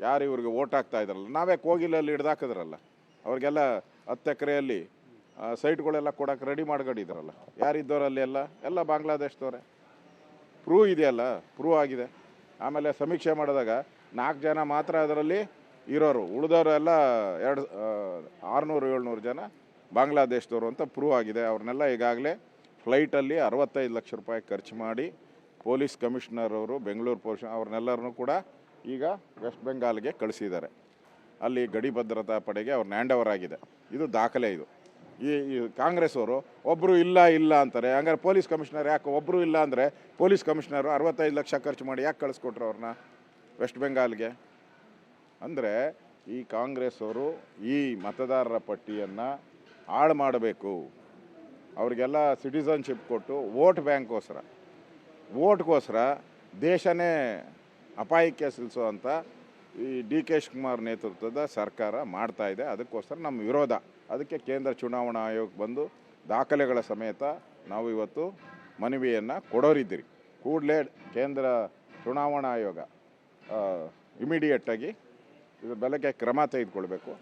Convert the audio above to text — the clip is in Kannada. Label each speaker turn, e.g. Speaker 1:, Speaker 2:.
Speaker 1: ಯಾರು ಇವ್ರಿಗೆ ಓಟ್ ಹಾಕ್ತಾ ಇದ್ರಲ್ಲ, ನಾವೇ ಕೋಗಿಲಲ್ಲಿ ಹಿಡ್ದಾಕಿದ್ರಲ್ಲ, ಅವ್ರಿಗೆಲ್ಲ 10 ಎಕರೆಯಲ್ಲಿ ಸೈಟ್ಗಳೆಲ್ಲ ಕೊಡೋಕೆ ರೆಡಿ ಮಾಡ್ಕೊಂಡಿದ್ರಲ್ಲ, ಯಾರಿದ್ದವರಲ್ಲಿ ಎಲ್ಲ ಬಾಂಗ್ಲಾದೇಶದವ್ರೆ. ಪ್ರೂವ್ ಇದೆಯಲ್ಲ, ಪ್ರೂವ್ ಆಗಿದೆ. ಆಮೇಲೆ ಸಮೀಕ್ಷೆ ಮಾಡಿದಾಗ 4 ಜನ ಮಾತ್ರ ಅದರಲ್ಲಿ ಇರೋರು, ಉಳಿದವರೆಲ್ಲ 600-700 ಜನ ಬಾಂಗ್ಲಾದೇಶದವರು ಅಂತ ಪ್ರೂವ್ ಆಗಿದೆ. ಅವ್ರನ್ನೆಲ್ಲ ಈಗಾಗಲೇ ಫ್ಲೈಟಲ್ಲಿ 65 ಲಕ್ಷ ರೂಪಾಯಿ ಖರ್ಚು ಮಾಡಿ ಪೊಲೀಸ್ ಕಮಿಷನರ್ ಅವರು, ಬೆಂಗಳೂರು ಪೊಲೀಸ್ ಅವ್ರನ್ನೆಲ್ಲರನ್ನೂ ಕೂಡ ಈಗ ವೆಸ್ಟ್ ಬೆಂಗಾಲ್ಗೆ ಕಳಿಸಿದ್ದಾರೆ. ಅಲ್ಲಿ ಗಡಿ ಭದ್ರತಾ ಪಡೆಗೆ ಅವ್ರನ್ನ ಹ್ಯಾಂಡ್ ಓವರ್ ಆಗಿದೆ. ಇದು ದಾಖಲೆ. ಇದು ಈ ಕಾಂಗ್ರೆಸ್ ಅವರು ಒಬ್ಬರು ಇಲ್ಲ ಅಂತಾರೆ. ಹಂಗಾರೆ ಪೊಲೀಸ್ ಕಮಿಷನರ್ ಯಾಕೆ ಒಬ್ಬರು ಇಲ್ಲ ಅಂದರೆ ಪೊಲೀಸ್ ಕಮಿಷನರು 65 ಲಕ್ಷ ಖರ್ಚು ಮಾಡಿ ಯಾಕೆ ಕಳಿಸ್ಕೊಟ್ರು ಅವ್ರನ್ನ ವೆಸ್ಟ್ ಬೆಂಗಾಲ್ಗೆ? ಅಂದರೆ ಈ ಕಾಂಗ್ರೆಸ್ ಅವರು ಈ ಮತದಾರರ ಪಟ್ಟಿಯನ್ನು ಹಾಳು ಮಾಡಬೇಕು, ಅವ್ರಿಗೆಲ್ಲ ಸಿಟಿಸನ್ಶಿಪ್ ಕೊಟ್ಟು ಓಟ್ಗೋಸ್ಕರ ದೇಶನೇ ಅಪಾಯಕ್ಕೆ ಸಿಲಿಸುವಂಥ ಈ ಡಿ.ಕೆ. ಶಿವಕುಮಾರ್ ನೇತೃತ್ವದ ಸರ್ಕಾರ ಮಾಡ್ತಾ ಇದೆ. ಅದಕ್ಕೋಸ್ಕರ ನಮ್ಮ ವಿರೋಧ. ಅದಕ್ಕೆ ಕೇಂದ್ರ ಚುನಾವಣಾ ಆಯೋಗ ಬಂದು ದಾಖಲೆಗಳ ಸಮೇತ ನಾವು ಇವತ್ತು ಮನವಿಯನ್ನು ಕೊಡೋರಿದ್ದೀರಿ. ಕೂಡಲೇ ಕೇಂದ್ರ ಚುನಾವಣಾ ಆಯೋಗ ಇಮಿಡಿಯೇಟಾಗಿ ಇದ್ರ ಬೆಲೆಗೆ ಕ್ರಮ ತೆಗೆದುಕೊಳ್ಬೇಕು.